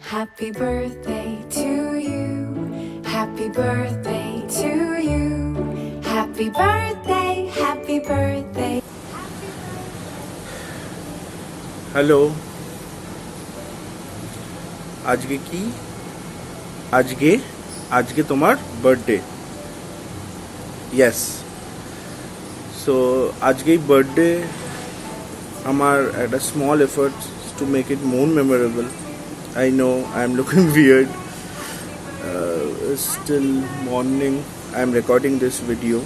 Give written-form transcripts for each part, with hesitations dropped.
Happy birthday to you. Happy birthday to you. Happy birthday, happy birthday. Hello, আজকে কি? আজকে তোমার birthday. Yes, so আজকেই birthday. আমার একটা small effort to make it more memorable. I know I'm looking weird. It's still morning. I'm recording this video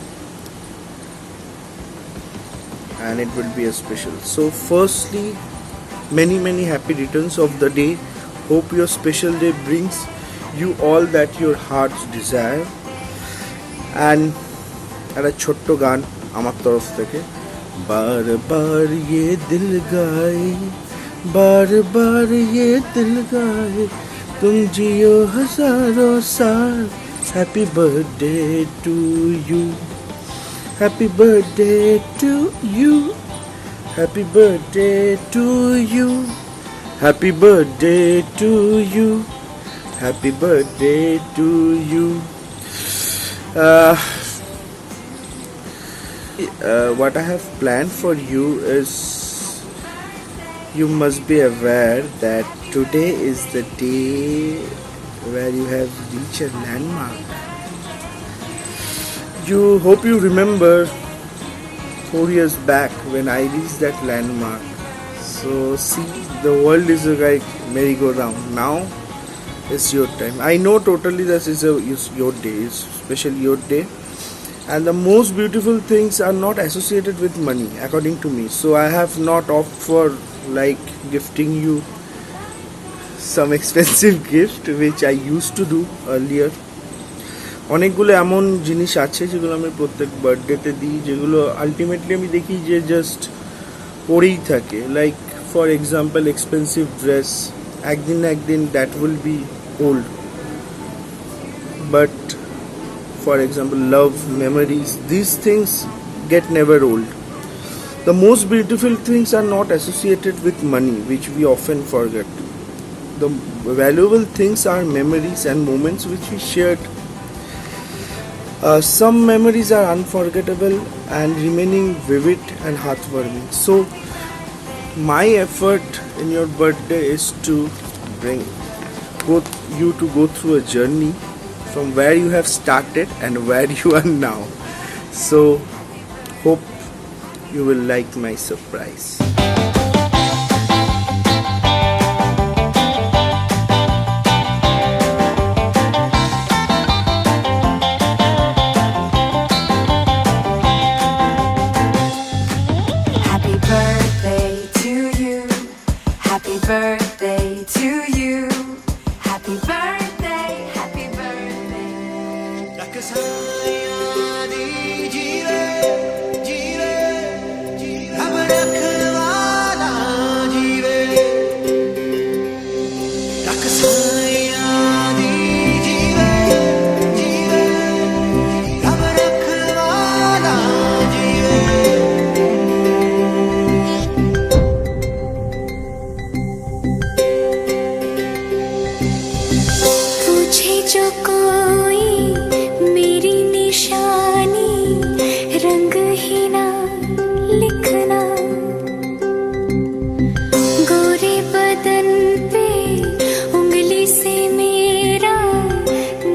and it will be a special. So firstly, many happy returns of the day. Hope your special day brings you all that your hearts desire. And একটা ছোট্ট গান আমার তরফ থেকে। বার বার ये दिल गाए, बार बार ये दिल गाए, तुम जियो हजारों साल। Happy birthday to you, happy birthday to you, happy birthday to you, happy birthday to you, happy birthday to you. What I have planned for you is, you must be aware that today is the day where you have reached a landmark. Hope you remember 4 years back when I reached that landmark. So see, the world is like merry-go-round. Now it's your time. I know totally this is your day, it's especially your day. And the most beautiful things are not associated with money, according to me. So I have not opted for like gifting you some expensive gift which I used to do earlier. অনেকগুলো এমন জিনিস আছে যেগুলো আমি প্রত্যেক বার্থডেতে দিই, যেগুলো আলটিমেটলি আমি দেখি যে জাস্ট পরেই থাকে। Like for example expensive dress, একদিন না একদিন that will be old. But for example love, memories, these things get never old. The most beautiful things are not associated with money, which we often forget. The valuable things are memories and moments which we shared. Some memories are unforgettable and remaining vivid and heartwarming. So my effort in your birthday is to bring you to go through a journey from where you have started and where you are now. So hope you will like my surprise. Happy birthday to you. Happy birthday to you. Happy birthday, happy birthday. पूछे जो कोई मेरी निशानी, रंग ही ना लिखना, गोरे बदन पे उंगली से मेरा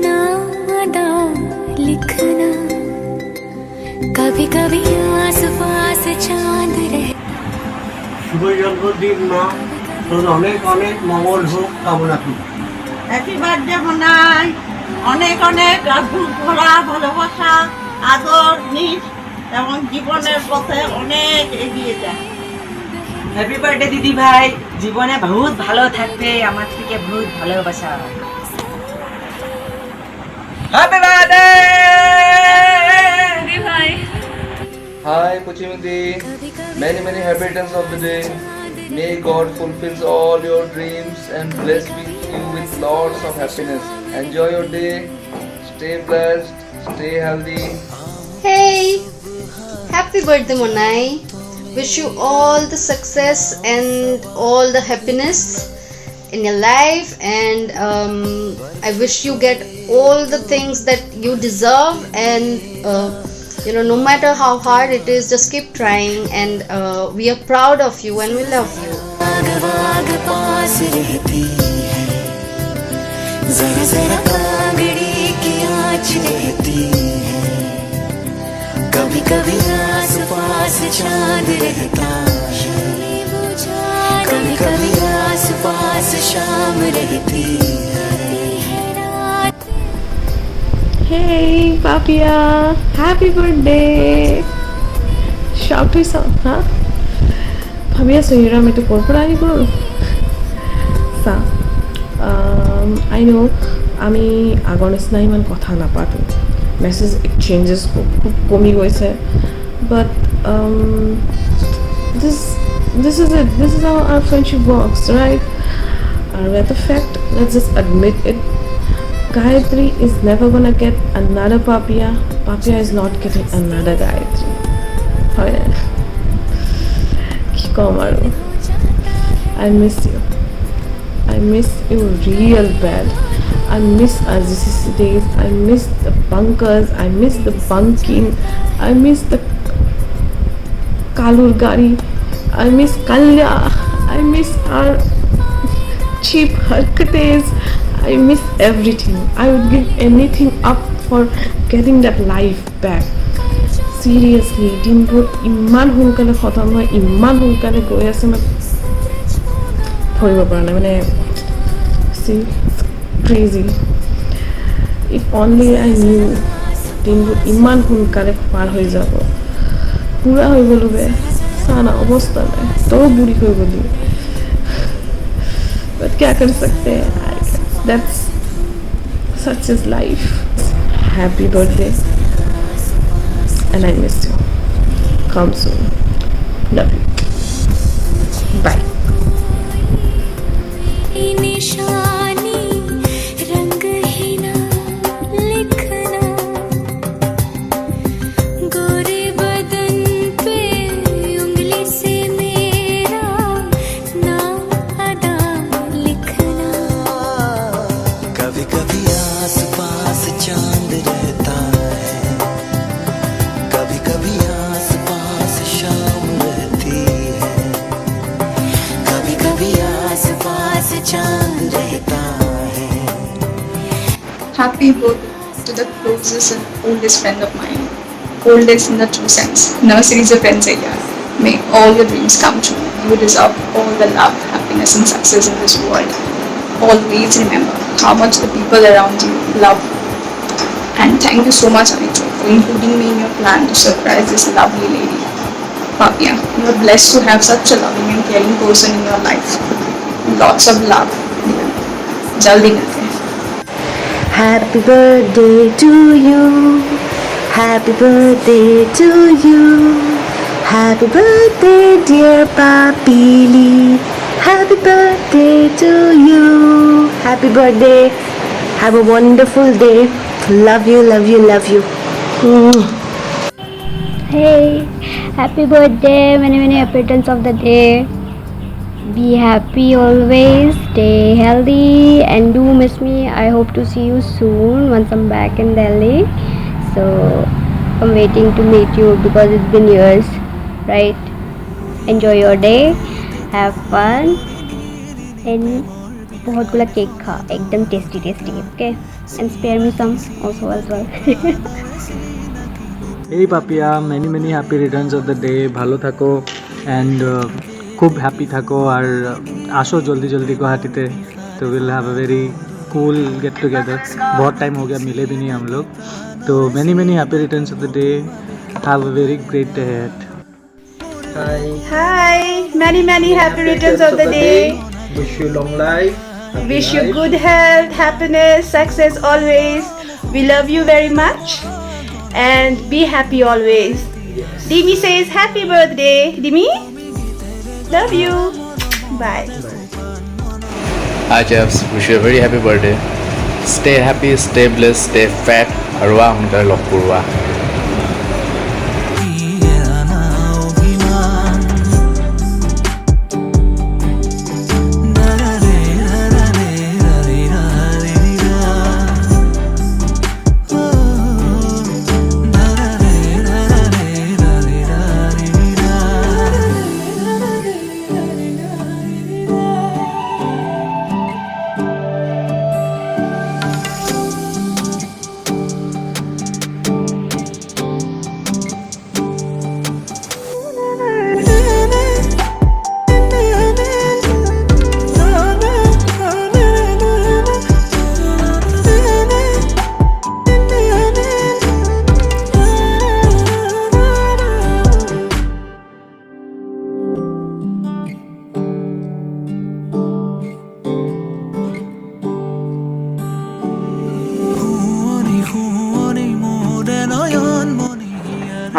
नाम अदा लिखना, कभी कभी आस पास चांद रहे। শুভ জন্মদিন মা, তোর অনেক অনেক মঙ্গল হোক কামনা করি। হ্যাপি বার্থডে মনাই, অনেক অনেক অদ্ভুত ভরা ভালোবাসা, আদর, নিজ এবং জীবনের পথে অনেক এগিয়ে যায়। হ্যাপি বার্থডে দিদি ভাই, জীবনে বহুত ভালো থাকবে, আমার থেকে বহুত ভালোবাসা। হ্যাপি বার্থডে দিদি ভাই। Hi Puchimudi, many happy returns of the day. May God fulfills all your dreams and bless you with lots of happiness. Enjoy your day, stay blessed, stay healthy. Hey, happy birthday Monai. Wish you all the success and all the happiness. in your life, and I wish you get all the things that you deserve, and no matter how hard it is, just keep trying, and we are proud of you and we love you. आग पास रहती है, जरा जरा कांगड़ी की आँच रहती है, कभी कभी आस पास चांद रहता है, कभी कभी आस पास शाम रहती है। Hey, Papia, happy birthday! Shout to yourself, huh? ভাবি আছো হিৰা আমি তো ক'ৰ পৰা আহি গ'ল চা আই ন' আমি আগৰ নিচিনা ইমান কথা নাপাতো মেছেজ এক্সচেঞ্জেছ খুব কমি গৈছে but this is how our friendship works, right? And at the fact, let's just admit it, Gayatri is never gonna get another Papia. Papia is not getting another Gayatri. হয় না কি কম আৰু I miss you real bad. I miss our GCC days. I miss the bunkers. I miss the bunking. I miss the Kalur Gari. I miss Kalya. I miss our cheap harkates. I miss everything. I would give anything up for getting that life back. Seriously, দিনবোৰ ইমান সোনকালে খতম হয়, ইমান সোনকালে গৈ আছে, মই ধৰিব পৰা নাই মানে see, it's crazy. If only I knew দিনবোৰ ইমান সোনকালে পাৰ হৈ যাব পুৰা হৈ গ'লো বে চানা অৱস্থা নাই তও বুঢ়ী হৈ গ'লি but क्या कर सकते हैं that's such is life. Happy birthday and I miss you. Come soon. Love you. Bye. निशानी रंग ही ना लिखना, गोरे बदन पे उंगली से मेरा नाम अदा लिखना, कभी कभी आस पास चांद रहता है, कभी कभी आस पास शाम रहती है, कभी कभी आस पास चांद रहता है। Happy birthday to the closest and oldest friend of mine. Oldest in the true sense. Nursery se friends hai yaar. May all your dreams come true. You deserve all the love, happiness and success in this world. Always remember how much the people around you love you. And thank you so much, Anitra, for including me in your plan to surprise this lovely lady. Papia, you are blessed to have such a loving and caring person in your life. Lots of love. Jaldi milte hain. Happy birthday to you. Happy birthday to you. Happy birthday, dear Papili. Happy birthday to you. Happy birthday. Have a wonderful day. Love you, love you, love you. Hey, happy birthday, many happy returns of the day. Be happy always, stay healthy, and do miss me. I hope to see you soon once I'm back in Delhi. So I'm waiting to meet you because it's been years, right? Enjoy your day, have fun, and बहुत गुला cake खा एकदम tasty okay? And spare me some also as well. Hey Papia, many happy returns of the day. ভালো থাকো and খুব happy থাকো আর আসো জলদি জলদি গুয়াহাটিতে तो we'll have a very cool get together. बहुत टाइम हो गया मिले भी नहीं हम लोग तो many happy returns of the day. Have a very great day ahead. Hi, many happy returns of the day. Wish you long life. Wish you good health, happiness, success always. We love you very much and be happy always. Dimi says happy birthday. Dimi, love you. Bye. Hi Jeffs, wish you a very happy birthday. Stay happy, stay blessed, stay fat. Arwa hunka log kurwa.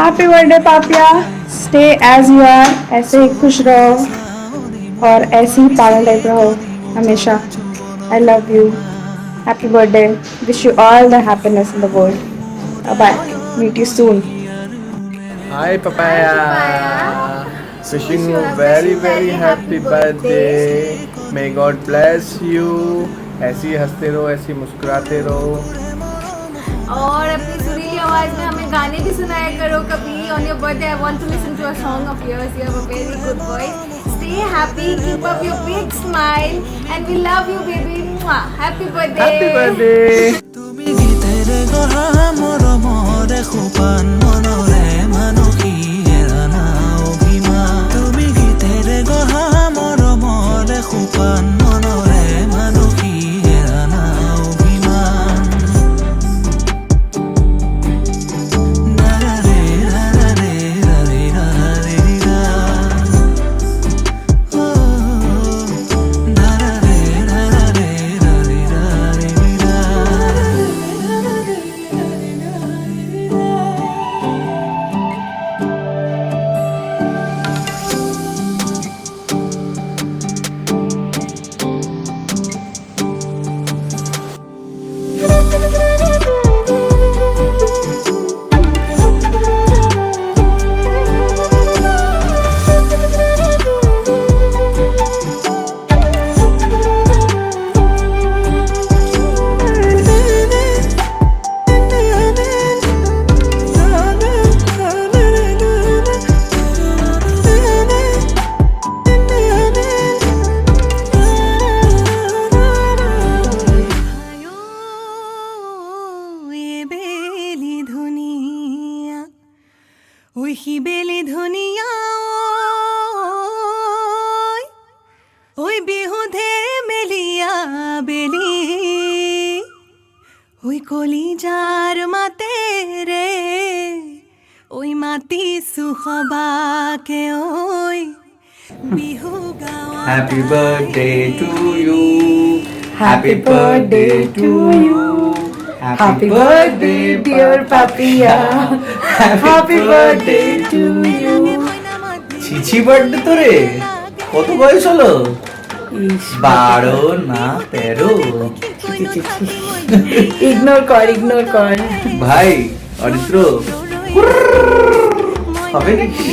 Happy birthday Papia, stay as you are, ऐसे ही खुश रहो और ऐसे ही पागल type रहो हमेशा. I love you. Happy birthday. Wish you all the happiness in the world. Bye. Meet you soon. Hi Papaya. Wishing you very happy birthday. May God bless you. ऐसे ही हंसते रहो, ऐसे ही मुस्कुराते रहो. और अपनी सुरीली आवाज में हमें गाने भी सुनाया करो कभी. On your birthday, I want to listen to a song of yours. You have a very good voice. Stay happy, keep up your big smile, and we love you, baby. Mwah. Happy birthday. Happy birthday. তুমি গীতেৰে গঢ়া মৰমৰে সোপান মনৰে মানসী এৰানা অভিমান. তুমি গীতেৰে গঢ়া মৰমৰে সোপান মনৰে মানসী এৰানা অভিমান. নাৰাৰে ৰাৰাৰে ৰাৰে ৰাৰে ৰা. নাৰাৰে ৰাৰাৰে ৰাৰে ৰাৰে ৰা. ওই বেলি ধুনিয়া ওই বিহুধে মেলিয়া বেলি ওই কলিজার মাতে রে ওই মাতি সুখবাকে ওই বিহু গাওয়া. Happy birthday to you. Happy birthday to you. Happy birthday, dear Papiya. Happy birthday to you. ছিছি বার্থডে তো রে, কত বয়স হলো? 12 না 13? ইগনোর কর. ভাই অরিত্র হবে নাকি?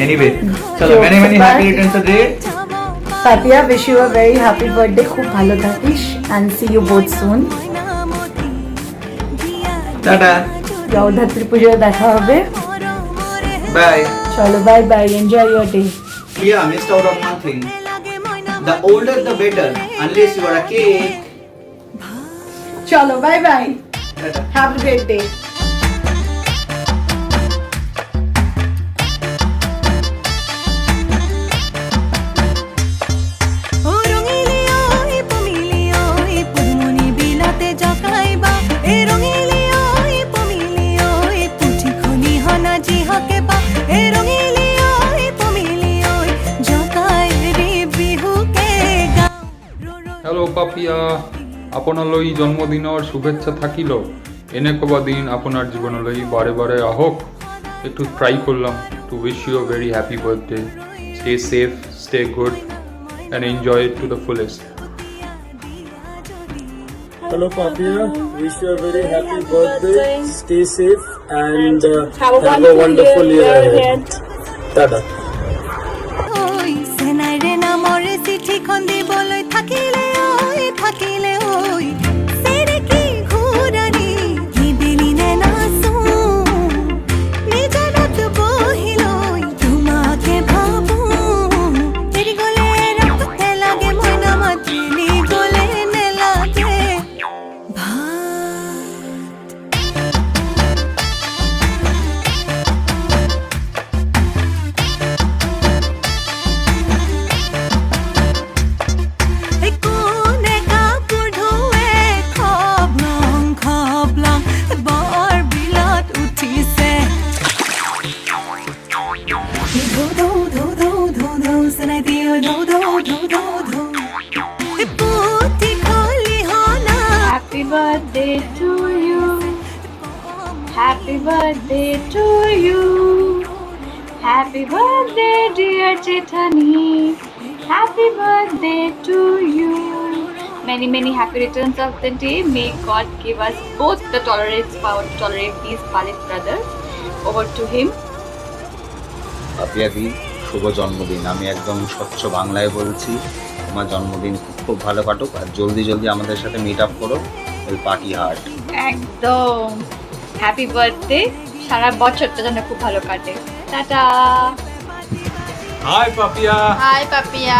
এনিওয়ে চলো, many happy Returns off day. Papiya, wish you a very happy birthday. খুব ভালো থাকিস and see you both soon. Tata, Jagaddhatri পুজোয় দেখা হবে. বাই. চলো, bye bye. Enjoy your day. Yeah, missed out on one thing. The older the better, unless you are a cake. চলো, bye bye. Tata. Have a great day. ও রঙিলি ওই পমিলি ওই পুরমনি বিলাতে জকাইবা. এ রঙিলি ওই পমিলি ওই পুঠি খুলি হনা জিহাকে বা. এ রঙিলি ওই পমিলি ওই জকাই রে বিহুকে গা. হেল্ল' পাপিয়া, আপোনালৈ জন্মদিনৰ শুভেচ্ছা থাকিল. এনেকুৱা দিন আপোনাৰ জীৱনলৈ বাৰে বাৰে আহক. একটু ট্রাই করলাম to wish you a very happy birthday. Stay safe, stay good and enjoy it to the fullest. Hello Papiya, wish you a very happy birthday. Stay safe and have a wonderful year ahead. Tada. ওই সেনাই রে নামরে চিঠিখন দিবলৈ থাকিলে ওই সেরে কি ঘূৰাৰি নিদিলি নে নাচো নিজৰত বহিলৈ তোমাকে ভাবো. এৰি গলে ৰাতে লাগে মই নামাতিলি গলে নেলাগে কোনে কাপোৰ ধুৱে খবলং বৰ বিলত উঠিছে. ধৌ চেনাই দিও ধৌ পুথি খলি হনা. Happy birthday to you. Happy Happy birthday to you. Happy birthday, dear Chaitani. Happy birthday to you. Many, many happy returns of the day. May God give us both the tolerance power to tolerate these Palit brothers. Over to him. পাপিয়াদি শুভ জন্মদিন। আমি একদম স্বচ্ছ বাংলায় বলছি, তোমার জন্মদিন খুব ভালো কাটুক আর জলদি জলদি আমাদের সাথে মিট আপ করো, ওই পার্টি হার্ট। একদম হ্যাপি বার্থডে, সারা বছরটা যেন খুব ভালো কাটে। টাটা। Hi Papia, hi Papia,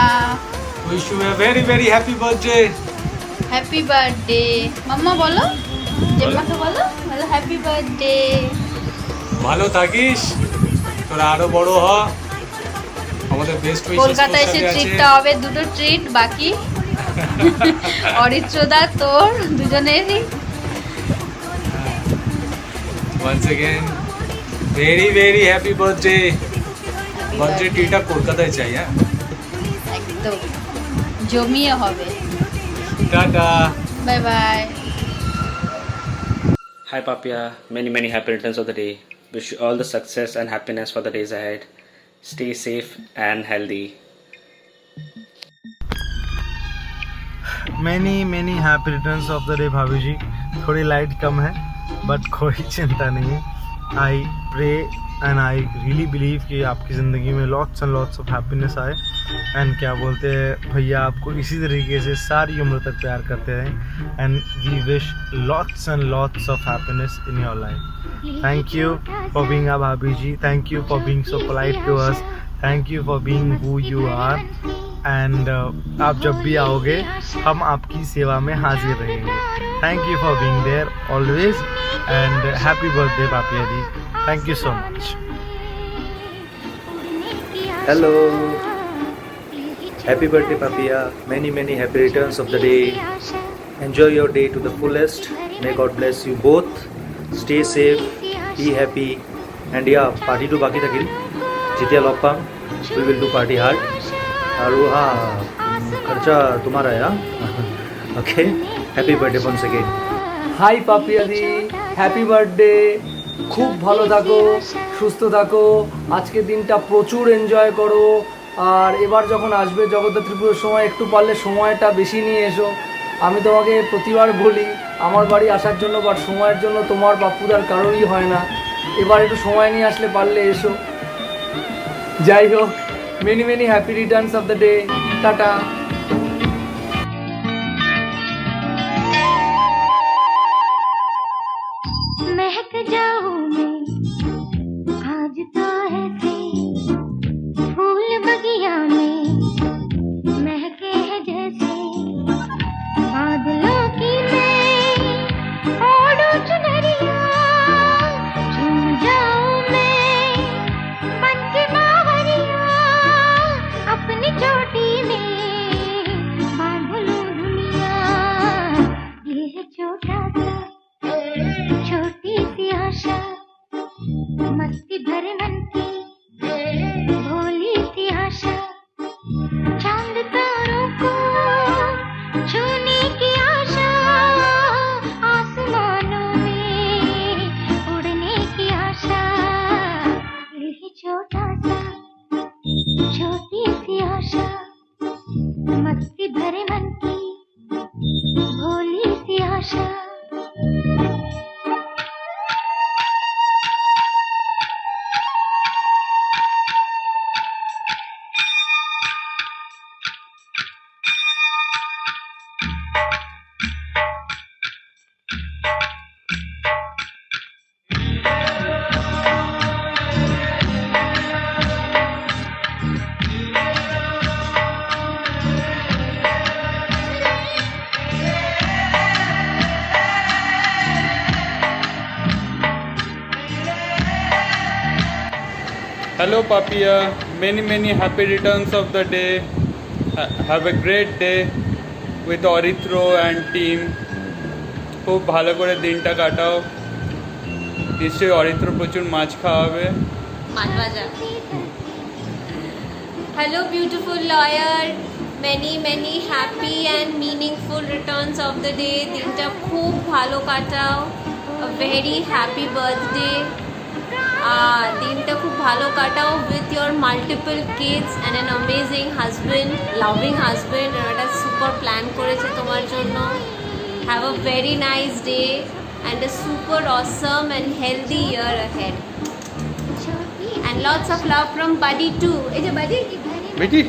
wish you a very very happy birthday. Happy birthday. মাম্মা বলো, জেম্মাকে বলো, বলো হ্যাপি বার্থডে। ভালো থাকিস, তোরা আরো বড় হ, আমাদের বেস্ট উইশেস কলকাতায় এসে ট্রিটটা হবে, দুটো ট্রিট বাকি। অরিত্রদা তোর দুজনেরই। once again very very happy birthday. Birthday ট্রিটটা কলকাতায় চাই। হ্যাঁ একদম জমিয়ে হবে। টাটা, bye bye. Hi Papia, many many happy returns of the day. Wish you all the success and happiness for the days ahead. Stay safe and healthy. many happy returns of the day भाभी जी। थोड़ी light कम है but कोई चिंता नहीं है। I pray and I really believe कि आपकी ज़िंदगी में lots and lots of happiness आए। एंड क्या बोलते हैं भैया, आपको इसी तरीके से सारी उम्र तक प्यार करते रहें। And we wish lots and lots of happiness in your life. Thank you for being a bhabhi ji, thank you for being so polite to us, thank you for being who you are. And आप जब भी आओगे हम आपकी सेवा में हाजिर रहेंगे। Thank you for being there always and happy birthday Papia di. Thank you so much. Hello, happy birthday Papia, many happy returns of the day. Enjoy your day to the fullest. May God bless you both. Stay safe, be happy, and yeah, party to baki thakil jitya log pam, we will do party hard और हाँ खर्चा तुम्हारा है। Okay, happy birthday once again। Hi Papia di, happy birthday. খুব ভালো থাকো, সুস্থ থাকো, আজকের দিনটা প্রচুর এনজয় করো। আর এবার যখন আসবে জগদ্ধাত্রী পুজোর সময় একটু পারলে সময়টা বেশি নিয়ে এসো। আমি তোমাকে প্রতিবার বলি আমার বাড়ি আসার জন্য, বাট সময়ের জন্য তোমার বাপুদার কারোরই হয় না। এবার একটু সময় নিয়ে আসলে পারলে এসো। যাই হোক, many many happy Returns of the day. Tata. महक जाऊं मैं आज तो ऐसे फूल बगिया में महके हैं जैसे बादलों की मैं ओढ़ूं चुनरिया चुम जाऊं मैं बन के बावरिया अपनी चोटी में बांध लूं दुनिया। ये है छोटा सा छोटी सी आशा, मस्ती भरे मन की भोली सी आशा, चांद तारों को छूने की आशा, आसमानों में उड़ने की आशा। यही छोटा सा छोटी सी आशा, मस्ती भरे मन की भोली सी आशा। Hello Papia, many happy returns of the day. Have a great day with Orithro and team. খুব ভালো করে দিনটা কাটাও। নিশ্চয়ই অরিত্র প্রচুর মাছ খাওয়াবে। মাছ ভাজা। Hello beautiful lawyer, many happy and meaningful returns of the day. দিনটা খুব ভালো কাটাও। a very happy birthday. দিনটা খুব ভালো কাটাও with your multiple kids and an amazing husband, loving husband, আর একটা super plan করেছে তোমার জন্য. Have a very nice day and a super awesome and healthy year ahead. And lots of love from Buddy too. এই যে Buddy বেটি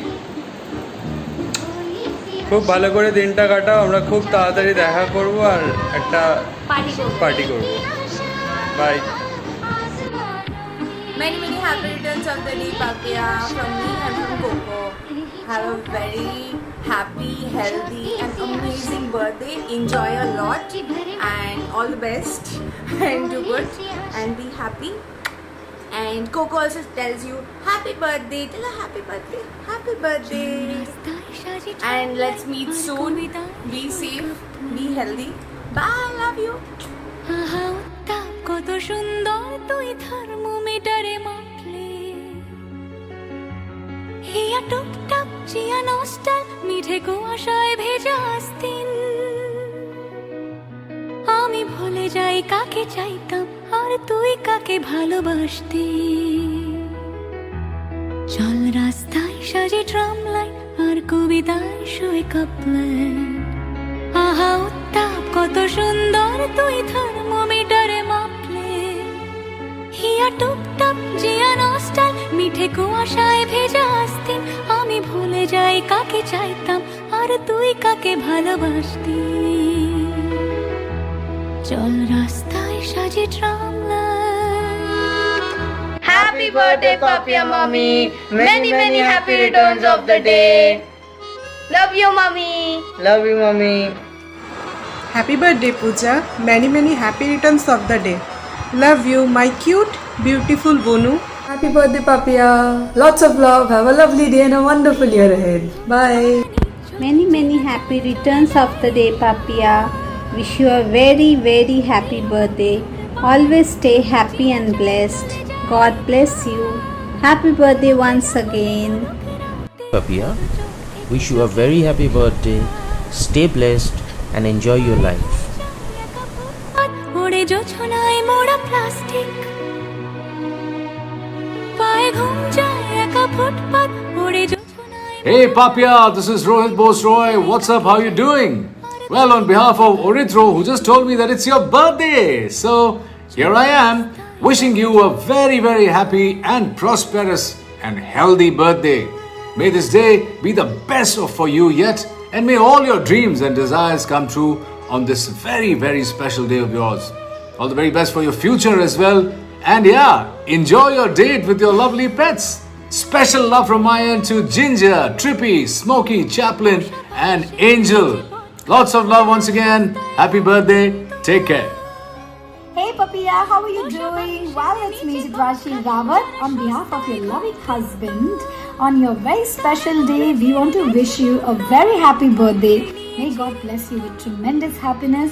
খুব ভালো করে দিনটা কাটাও, আমরা খুব তাড়াতাড়ি দেখা করব আর একটা পার্টি করব। By. Many happy returns of the day, Papia, from me and from Coco. Have a very happy, healthy and amazing birthday. Enjoy a lot and all the best and do good and be happy. And Coco also tells you happy birthday. Tell her happy birthday. Happy birthday. And let's meet soon. Be safe. Be healthy. Bye. Love you. কত সুন্দর তুই থার্মোমিটারে মাপলে হিয়া টুকটাক chia নস্টাল মিঠে কুয়াশায় ভেজা আস্তিন আমি ভুলে যাই কাকে চাইতাম আর তুই কাকে ভালোবাসতি চল রাস্তায় সাজে ট্রাম লাইন আর কবিতায় শুয়ে কাপলাইন আহা উত্তাপ কত সুন্দর তুই থার্মোমিটারে মাপলে হিয়া টুকটাক জিয়া নস্টাল মিঠে কুয়াশায় ভেজা আস্তিন আমি ভুলে যাই কাকে চাইতাম আর তুই কাকে ভালোবাসতি চল রাস্তায় সাজে tram line Happy birthday, Papia Mommy. Many happy returns of the day. Love you, Mommy. Love you, Mommy. Happy birthday, Pooja. Many happy returns of the day. Love you, my cute, beautiful Bonu. Happy birthday, Papia. Lots of love. Have a lovely day and a wonderful year ahead. Bye. Many happy returns of the day, Papia. Wish you a very happy birthday. Always stay happy and blessed. God bless you. Happy birthday once again. Papia, wish you a very happy birthday. Stay blessed and enjoy your life. ওড়ে জোছনায় মোড়া plastic পায়ে ঘুম যায় একা ফুটপাত ওড়ে Hey Papia, this is Rohit Bose Roy. What's up? How you doing? Well, on behalf of Orithro, who just told me that it's your birthday, so here I am, wishing you a very happy and prosperous and healthy birthday. May this day be the best for you yet, and may all your dreams and desires come true on this very special day of yours. All the very best for your future as well. And yeah, enjoy your date with your lovely pets. Special love from my end to Ginger, Trippy, Smokey, Chaplin, and Angel. Lots of love once again. Happy birthday. Take care. Hey Papia, how are you doing? Well, it's me, Rashi Rawat. On behalf of your loving husband, on your very special day, we want to wish you a very happy birthday. May God bless you with tremendous happiness,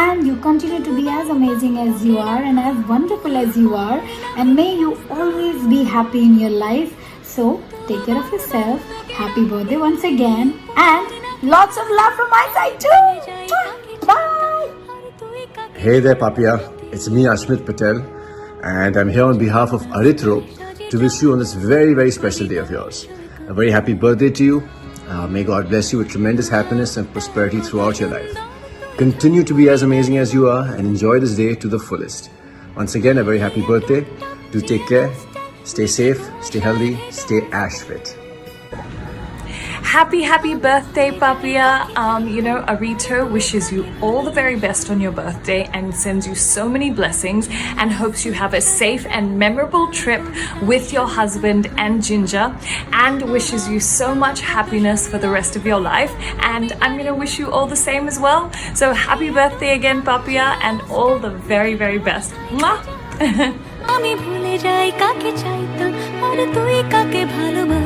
and you continue to be as amazing as you are and as wonderful as you are, and may you always be happy in your life. So take care of yourself. Happy birthday once again, and lots of love from my side too. Bye. Hey there, Papia. It's me, Ashmit Patel, and I'm here on behalf of Arithro to wish you on this very special day of yours. A very happy birthday to you. May God bless you with tremendous happiness and prosperity throughout your life. Continue to be as amazing as you are and enjoy this day to the fullest. Once again, a very happy birthday. Do take care, stay safe, stay healthy, stay ash fit. Happy birthday, Papia. Arito wishes you all the very best on your birthday and sends you so many blessings and hopes you have a safe and memorable trip with your husband and Ginger, and wishes you so much happiness for the rest of your life. And I'm going to wish you all the same as well. So happy birthday again, Papia, and all the very best. Mwah! আমি ভুলে যাই কাকে চাইতাম আর তুই কাকে ভালোবাসতি